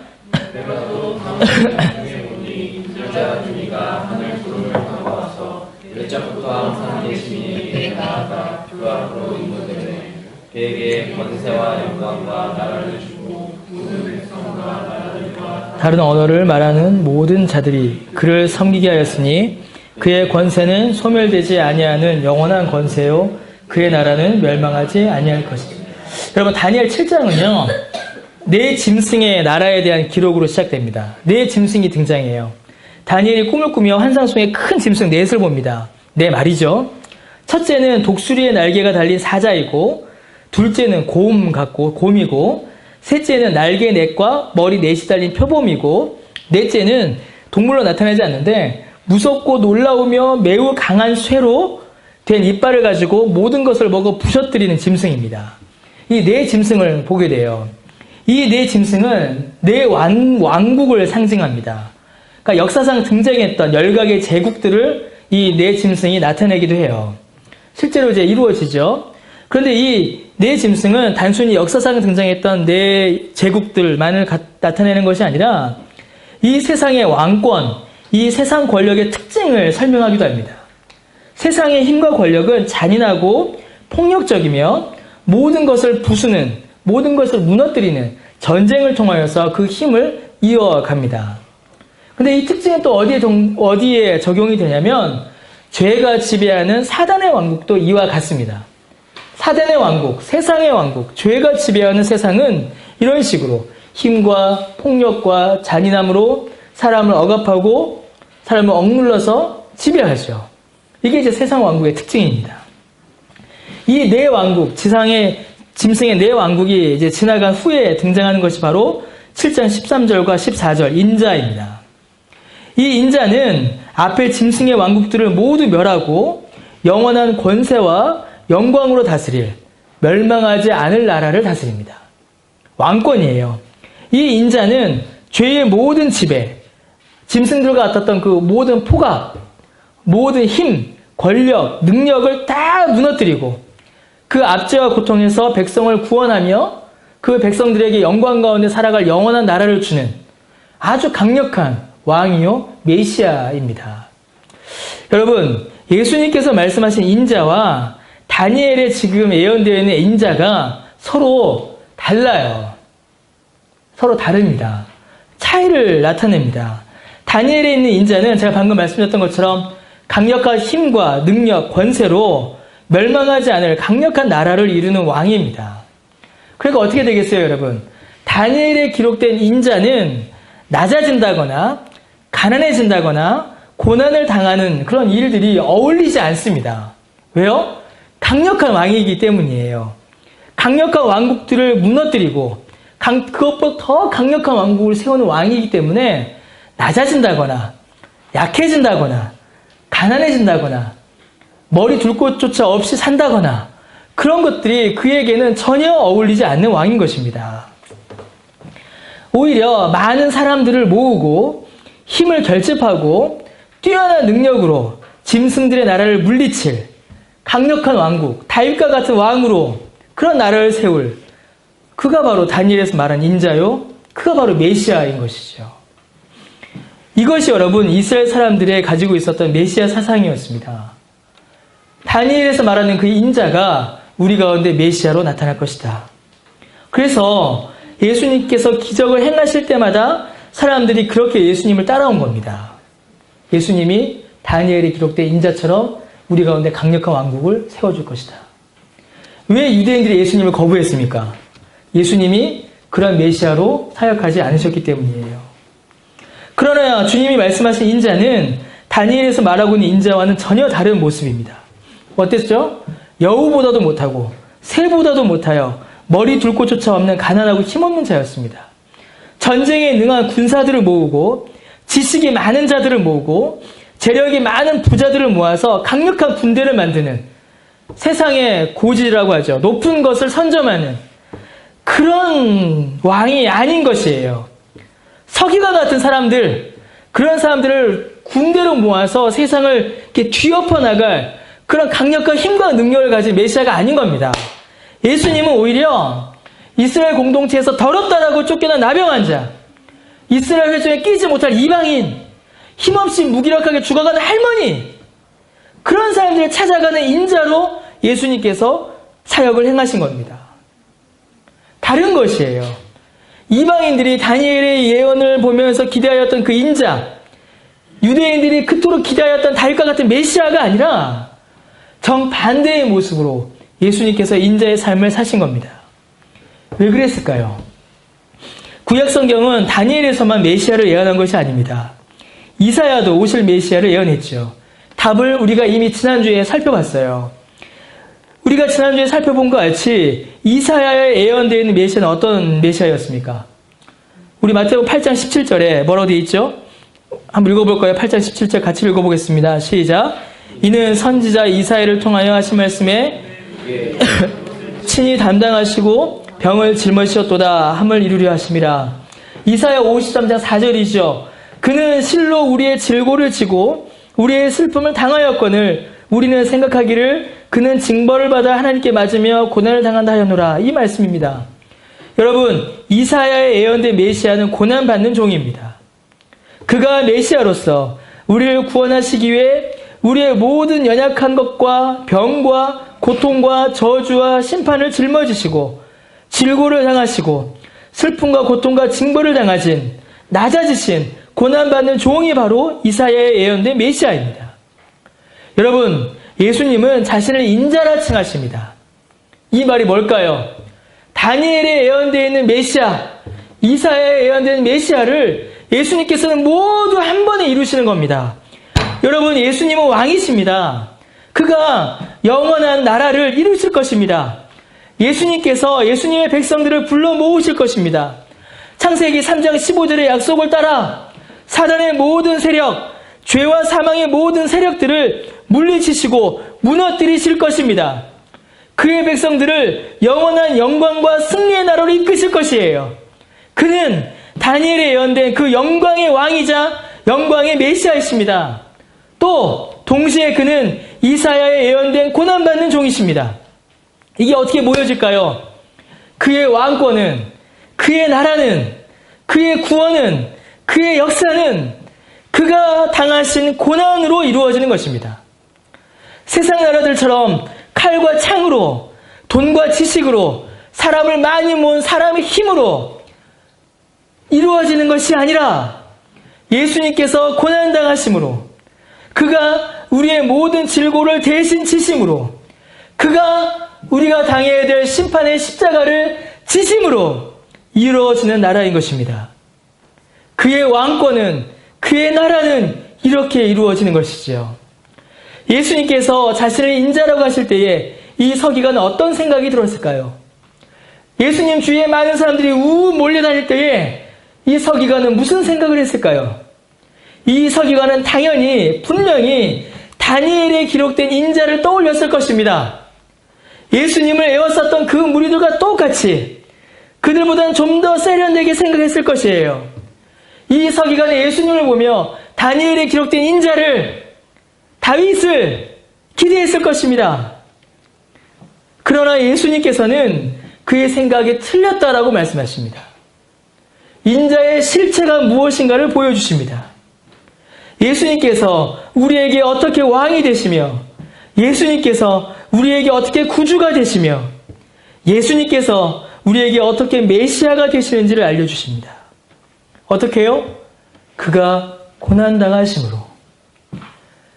그에게 권세와 영광과 나라를 주고 모든 백성과 나라들과 다른 언어를 말하는 모든 자들이 그를 섬기게 하였으니 그의 권세는 소멸되지 아니하는 영원한 권세요 그의 나라는 멸망하지 아니할 것이다. 여러분 다니엘 7장은요. 네 짐승의 나라에 대한 기록으로 시작됩니다. 네 짐승이 등장해요. 다니엘이 꿈을 꾸며 환상 속에 큰 짐승 넷을 봅니다. 네 마리죠. 첫째는 독수리의 날개가 달린 사자이고 둘째는 곰이고 셋째는 날개 넷과 머리 넷이 달린 표범이고 넷째는 동물로 나타나지 않는데 무섭고 놀라우며 매우 강한 쇠로 된 이빨을 가지고 모든 것을 먹어 부셔뜨리는 짐승입니다. 이 네 짐승을 보게 돼요. 이 네 짐승은 네 왕국을 상징합니다. 그러니까 역사상 등장했던 열각의 제국들을 이 네 짐승이 나타내기도 해요. 실제로 이제 이루어지죠. 그런데 이 네 짐승은 단순히 역사상 등장했던 네 제국들만을 나타내는 것이 아니라 이 세상의 왕권, 이 세상 권력의 특징을 설명하기도 합니다. 세상의 힘과 권력은 잔인하고 폭력적이며 모든 것을 부수는, 모든 것을 무너뜨리는 전쟁을 통하여서 그 힘을 이어갑니다. 근데 이 특징은 또 어디에 적용이 되냐면 죄가 지배하는 사단의 왕국도 이와 같습니다. 사단의 왕국, 세상의 왕국, 죄가 지배하는 세상은 이런 식으로 힘과 폭력과 잔인함으로 사람을 억압하고 사람을 억눌러서 지배하죠. 이게 이제 세상 왕국의 특징입니다. 이 네 왕국, 지상의 짐승의 네 왕국이 이제 지나간 후에 등장하는 것이 바로 7장 13절과 14절 인자입니다. 이 인자는 앞에 짐승의 왕국들을 모두 멸하고 영원한 권세와 영광으로 다스릴 멸망하지 않을 나라를 다스립니다. 왕권이에요. 이 인자는 죄의 모든 지배, 짐승들과 같았던 그 모든 포갑, 모든 힘, 권력, 능력을 다 무너뜨리고 그 압제와 고통에서 백성을 구원하며 그 백성들에게 영광 가운데 살아갈 영원한 나라를 주는 아주 강력한 왕이요 메시아입니다. 여러분, 예수님께서 말씀하신 인자와 다니엘에 지금 예언되어 있는 인자가 서로 달라요. 서로 다릅니다. 차이를 나타냅니다. 다니엘에 있는 인자는 제가 방금 말씀드렸던 것처럼 강력한 힘과 능력, 권세로 멸망하지 않을 강력한 나라를 이루는 왕입니다. 그러니까 어떻게 되겠어요, 여러분? 다니엘에 기록된 인자는 낮아진다거나 가난해진다거나 고난을 당하는 그런 일들이 어울리지 않습니다. 왜요? 강력한 왕이기 때문이에요. 강력한 왕국들을 무너뜨리고 그것보다 더 강력한 왕국을 세우는 왕이기 때문에 낮아진다거나 약해진다거나 가난해진다거나 머리 둘 곳조차 없이 산다거나 그런 것들이 그에게는 전혀 어울리지 않는 왕인 것입니다. 오히려 많은 사람들을 모으고 힘을 결집하고 뛰어난 능력으로 짐승들의 나라를 물리칠 강력한 왕국, 다윗과 같은 왕으로 그런 나라를 세울 그가 바로 다니엘에서 말한 인자요, 그가 바로 메시아인 것이죠. 이것이 여러분 이스라엘 사람들의 가지고 있었던 메시아 사상이었습니다. 다니엘에서 말하는 그 인자가 우리 가운데 메시아로 나타날 것이다. 그래서 예수님께서 기적을 행하실 때마다 사람들이 그렇게 예수님을 따라온 겁니다. 예수님이 다니엘에 기록된 인자처럼 우리 가운데 강력한 왕국을 세워줄 것이다. 왜 유대인들이 예수님을 거부했습니까? 예수님이 그런 메시아로 사역하지 않으셨기 때문이에요. 그러나 주님이 말씀하신 인자는 다니엘에서 말하고 있는 인자와는 전혀 다른 모습입니다. 어땠죠? 여우보다도 못하고 새보다도 못하여 머리 둘 곳조차 없는 가난하고 힘없는 자였습니다. 전쟁에 능한 군사들을 모으고 지식이 많은 자들을 모으고 재력이 많은 부자들을 모아서 강력한 군대를 만드는 세상의 고지라고 하죠. 높은 것을 선점하는 그런 왕이 아닌 것이에요. 서기관 같은 사람들, 그런 사람들을 군대로 모아서 세상을 이렇게 뒤엎어 나갈 그런 강력한 힘과 능력을 가진 메시아가 아닌 겁니다. 예수님은 오히려 이스라엘 공동체에서 더럽다라고 쫓겨난 나병 환자, 이스라엘 회중에 끼지 못할 이방인, 힘없이 무기력하게 죽어가는 할머니, 그런 사람들을 찾아가는 인자로 예수님께서 사역을 행하신 겁니다. 다른 것이에요. 이방인들이 다니엘의 예언을 보면서 기대하였던 그 인자, 유대인들이 그토록 기대하였던 다윗과 같은 메시아가 아니라 정반대의 모습으로 예수님께서 인자의 삶을 사신 겁니다. 왜 그랬을까요? 구약 성경은 다니엘에서만 메시아를 예언한 것이 아닙니다. 이사야도 오실 메시아를 예언했죠. 답을 우리가 이미 지난주에 살펴봤어요. 우리가 지난주에 살펴본 것 같이 이사야에 예언되어 있는 메시아는 어떤 메시아였습니까? 우리 마태복음 8장 17절에 뭐라고 되어 있죠? 한번 읽어볼까요? 8장 17절 같이 읽어보겠습니다. 시작. 이는 선지자 이사야를 통하여 하신 말씀에 친히 담당하시고 병을 짊어지셨도다 함을 이루려 하심이라. 이사야 53장 4절이죠. 그는 실로 우리의 질고를 지고 우리의 슬픔을 당하였거늘 우리는 생각하기를 그는 징벌을 받아 하나님께 맞으며 고난을 당한다 하였노라. 이 말씀입니다. 여러분, 이사야의 예언된 메시아는 고난받는 종입니다. 그가 메시아로서 우리를 구원하시기 위해 우리의 모든 연약한 것과 병과 고통과 저주와 심판을 짊어지시고 질고를 당하시고 슬픔과 고통과 징벌을 당하신 낮아지신 고난받는 종이 바로 이사야의 예언된 메시아입니다. 여러분, 예수님은 자신을 인자라 칭하십니다. 이 말이 뭘까요? 다니엘에 예언되어 있는 메시아, 이사야에 예언된 메시아를 예수님께서는 모두 한 번에 이루시는 겁니다. 여러분, 예수님은 왕이십니다. 그가 영원한 나라를 이루실 것입니다. 예수님께서 예수님의 백성들을 불러 모으실 것입니다. 창세기 3장 15절의 약속을 따라 사단의 모든 세력, 죄와 사망의 모든 세력들을 물리치시고 무너뜨리실 것입니다. 그의 백성들을 영원한 영광과 승리의 나라로 이끄실 것이에요. 그는 다니엘에 예언된 그 영광의 왕이자 영광의 메시아이십니다. 또 동시에 그는 이사야에 예언된 고난받는 종이십니다. 이게 어떻게 모여질까요? 그의 왕권은, 그의 나라는, 그의 구원은, 그의 역사는 그가 당하신 고난으로 이루어지는 것입니다. 세상 나라들처럼 칼과 창으로, 돈과 지식으로, 사람을 많이 모은 사람의 힘으로 이루어지는 것이 아니라 예수님께서 고난당하심으로, 그가 우리의 모든 질고를 대신 지심으로, 그가 우리가 당해야 될 심판의 십자가를 지심으로 이루어지는 나라인 것입니다. 그의 왕권은, 그의 나라는 이렇게 이루어지는 것이지요. 예수님께서 자신을 인자라고 하실 때에 이 서기관은 어떤 생각이 들었을까요? 예수님 주위에 많은 사람들이 우우 몰려다닐 때에 이 서기관은 무슨 생각을 했을까요? 이 서기관은 당연히 분명히 다니엘에 기록된 인자를 떠올렸을 것입니다. 예수님을 에워쌌던 그 무리들과 똑같이 그들보다는 좀 더 세련되게 생각했을 것이에요. 이 서기관은 예수님을 보며 다니엘에 기록된 인자를, 다윗을 기대했을 것입니다. 그러나 예수님께서는 그의 생각이 틀렸다라고 말씀하십니다. 인자의 실체가 무엇인가를 보여주십니다. 예수님께서 우리에게 어떻게 왕이 되시며, 예수님께서 우리에게 어떻게 구주가 되시며, 예수님께서 우리에게 어떻게 메시아가 되시는지를 알려주십니다. 어떻게요? 그가 고난당하심으로,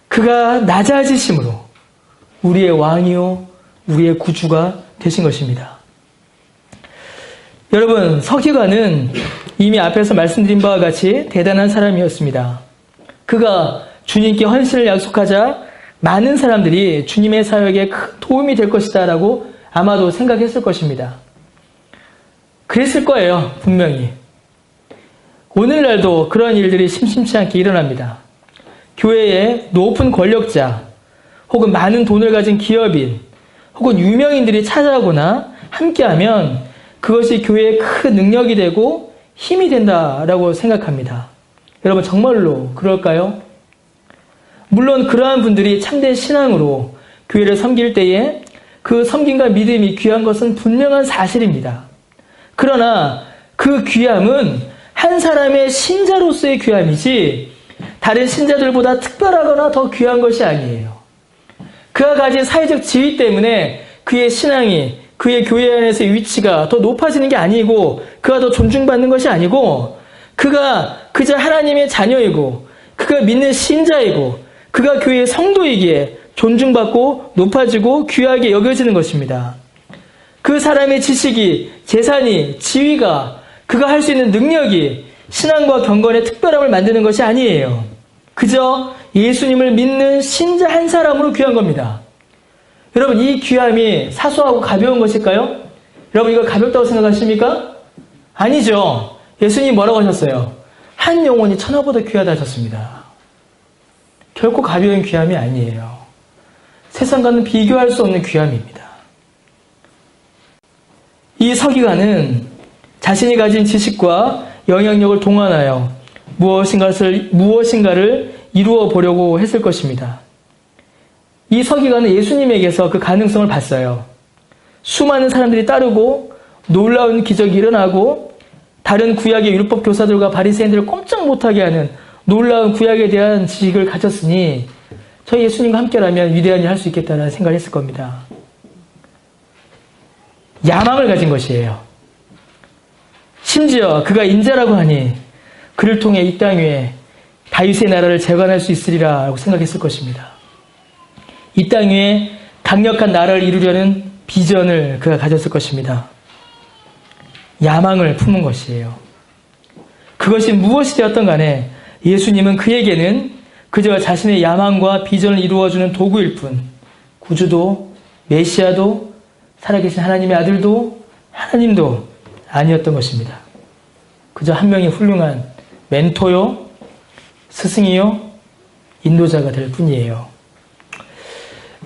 그가 낮아지심으로 우리의 왕이요 우리의 구주가 되신 것입니다. 여러분, 서기관은 이미 앞에서 말씀드린 바와 같이 대단한 사람이었습니다. 그가 주님께 헌신을 약속하자 많은 사람들이 주님의 사역에 큰 도움이 될 것이다 라고 아마도 생각했을 것입니다. 그랬을 거예요, 분명히. 오늘날도 그런 일들이 심심치 않게 일어납니다. 교회의 높은 권력자 혹은 많은 돈을 가진 기업인, 혹은 유명인들이 찾아오거나 함께하면 그것이 교회의 큰 능력이 되고 힘이 된다라고 생각합니다. 여러분 정말로 그럴까요? 물론 그러한 분들이 참된 신앙으로 교회를 섬길 때에 그 섬김과 믿음이 귀한 것은 분명한 사실입니다. 그러나 그 귀함은 한 사람의 신자로서의 귀함이지 다른 신자들보다 특별하거나 더 귀한 것이 아니에요. 그가 가진 사회적 지위 때문에 그의 신앙이, 그의 교회 안에서의 위치가 더 높아지는 게 아니고 그가 더 존중받는 것이 아니고 그가 그저 하나님의 자녀이고 그가 믿는 신자이고 그가 교회의 성도이기에 존중받고 높아지고 귀하게 여겨지는 것입니다. 그 사람의 지식이, 재산이, 지위가, 그가 할 수 있는 능력이 신앙과 경건의 특별함을 만드는 것이 아니에요. 그저 예수님을 믿는 신자 한 사람으로 귀한 겁니다. 여러분 이 귀함이 사소하고 가벼운 것일까요? 여러분 이거 가볍다고 생각하십니까? 아니죠. 예수님이 뭐라고 하셨어요? 한 영혼이 천하보다 귀하다 하셨습니다. 결코 가벼운 귀함이 아니에요. 세상과는 비교할 수 없는 귀함입니다. 이 서기관은 자신이 가진 지식과 영향력을 동원하여 무엇인가를 이루어 보려고 했을 것입니다. 이 서기관은 예수님에게서 그 가능성을 봤어요. 수많은 사람들이 따르고 놀라운 기적이 일어나고 다른 구약의 율법 교사들과 바리새인들을 꼼짝 못하게 하는 놀라운 구약에 대한 지식을 가졌으니 저 예수님과 함께라면 위대한 일 할 수 있겠다는 생각을 했을 겁니다. 야망을 가진 것이에요. 심지어 그가 인자라고 하니 그를 통해 이 땅 위에 다윗의 나라를 재건할 수 있으리라고 생각했을 것입니다. 이 땅 위에 강력한 나라를 이루려는 비전을 그가 가졌을 것입니다. 야망을 품은 것이에요. 그것이 무엇이 되었던 간에 예수님은 그에게는 그저 자신의 야망과 비전을 이루어주는 도구일 뿐 구주도 메시아도 살아계신 하나님의 아들도 하나님도 아니었던 것입니다. 그저 한 명의 훌륭한 멘토요, 스승이요, 인도자가 될 뿐이에요.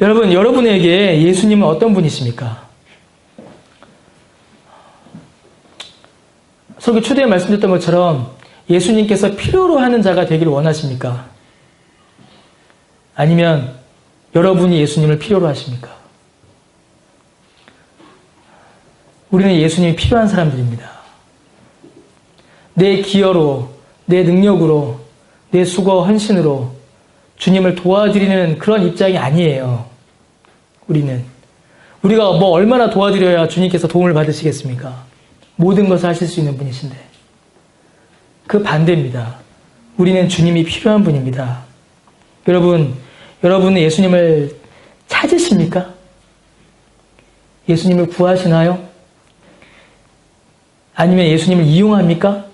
여러분, 여러분에게 예수님은 어떤 분이십니까? 설교 초대에 말씀드렸던 것처럼 예수님께서 필요로 하는 자가 되기를 원하십니까? 아니면 여러분이 예수님을 필요로 하십니까? 우리는 예수님이 필요한 사람들입니다. 내 기여로, 내 능력으로, 내 수고와 헌신으로 주님을 도와드리는 그런 입장이 아니에요. 우리가 뭐 얼마나 도와드려야 주님께서 도움을 받으시겠습니까? 모든 것을 하실 수 있는 분이신데. 그 반대입니다. 우리는 주님이 필요한 분입니다. 여러분은 예수님을 찾으십니까? 예수님을 구하시나요? 아니면 예수님을 이용합니까?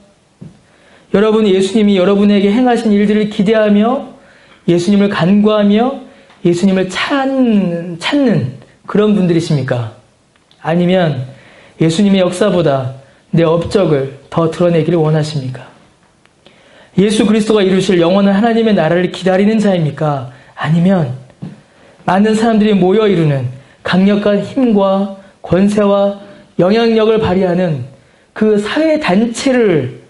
여러분이 예수님이 여러분에게 행하신 일들을 기대하며 예수님을 간구하며 예수님을 찾는 그런 분들이십니까? 아니면 예수님의 역사보다 내 업적을 더 드러내기를 원하십니까? 예수 그리스도가 이루실 영원한 하나님의 나라를 기다리는 자입니까? 아니면 많은 사람들이 모여 이루는 강력한 힘과 권세와 영향력을 발휘하는 그 사회 단체를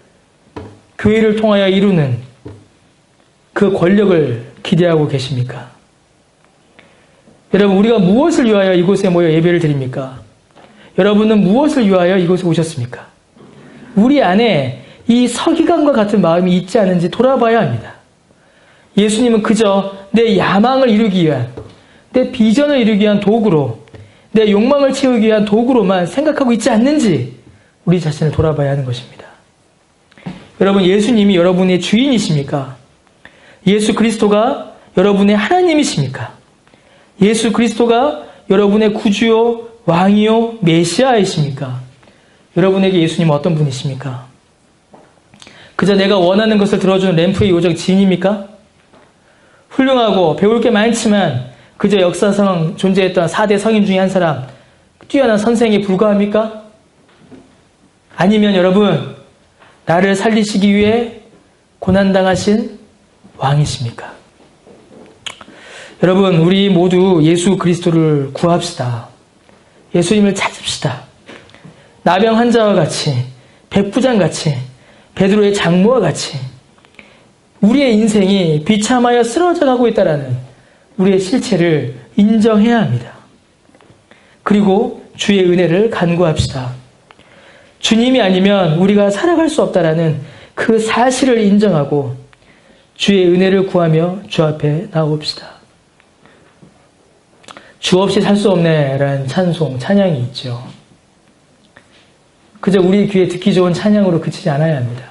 교회를 통하여 이루는 그 권력을 기대하고 계십니까? 여러분, 우리가 무엇을 위하여 이곳에 모여 예배를 드립니까? 여러분은 무엇을 위하여 이곳에 오셨습니까? 우리 안에 이 서기관과 같은 마음이 있지 않은지 돌아봐야 합니다. 예수님은 그저 내 야망을 이루기 위한, 내 비전을 이루기 위한 도구로, 내 욕망을 채우기 위한 도구로만 생각하고 있지 않는지 우리 자신을 돌아봐야 하는 것입니다. 여러분, 예수님이 여러분의 주인이십니까? 예수 그리스도가 여러분의 하나님이십니까? 예수 그리스도가 여러분의 구주요, 왕이요, 메시아이십니까? 여러분에게 예수님은 어떤 분이십니까? 그저 내가 원하는 것을 들어주는 램프의 요정 지인입니까? 훌륭하고 배울 게 많지만 그저 역사상 존재했던 4대 성인 중에 한 사람, 뛰어난 선생에 불과합니까? 아니면 여러분, 나를 살리시기 위해 고난당하신 왕이십니까? 여러분, 우리 모두 예수 그리스도를 구합시다. 예수님을 찾읍시다. 나병 환자와 같이, 백부장같이, 베드로의 장모와 같이 우리의 인생이 비참하여 쓰러져 가고 있다는 우리의 실체를 인정해야 합니다. 그리고 주의 은혜를 간구합시다. 주님이 아니면 우리가 살아갈 수 없다라는 그 사실을 인정하고 주의 은혜를 구하며 주 앞에 나옵시다. 주 없이 살 수 없네 라는 찬송, 찬양이 있죠. 그저 우리 귀에 듣기 좋은 찬양으로 그치지 않아야 합니다.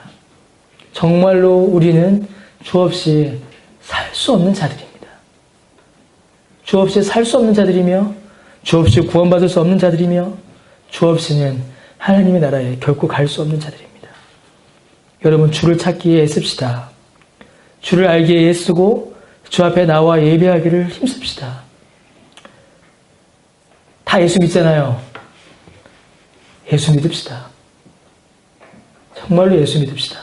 정말로 우리는 주 없이 살 수 없는 자들입니다. 주 없이 살 수 없는 자들이며 주 없이 구원받을 수 없는 자들이며 주 없이는 하나님의 나라에 결코 갈 수 없는 자들입니다. 여러분, 주를 찾기에 애씁시다. 주를 알기에 애쓰고 주 앞에 나와 예배하기를 힘씁시다. 다 예수 믿잖아요. 예수 믿읍시다. 정말로 예수 믿읍시다.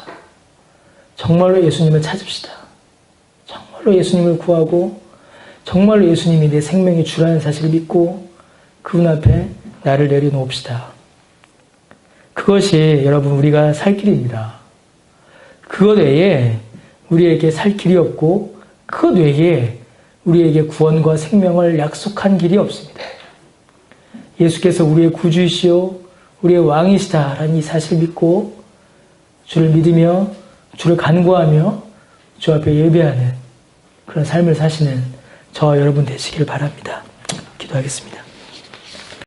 정말로 예수님을 찾읍시다. 정말로 예수님을 구하고 정말로 예수님이 내 생명의 주라는 사실을 믿고 그분 앞에 나를 내려놓읍시다. 그것이 여러분 우리가 살 길입니다. 그것 외에 우리에게 살 길이 없고 그것 외에 우리에게 구원과 생명을 약속한 길이 없습니다. 예수께서 우리의 구주이시오 우리의 왕이시다라는 이 사실을 믿고 주를 믿으며 주를 간구하며 주 앞에 예배하는 그런 삶을 사시는 저와 여러분 되시길 바랍니다. 기도하겠습니다.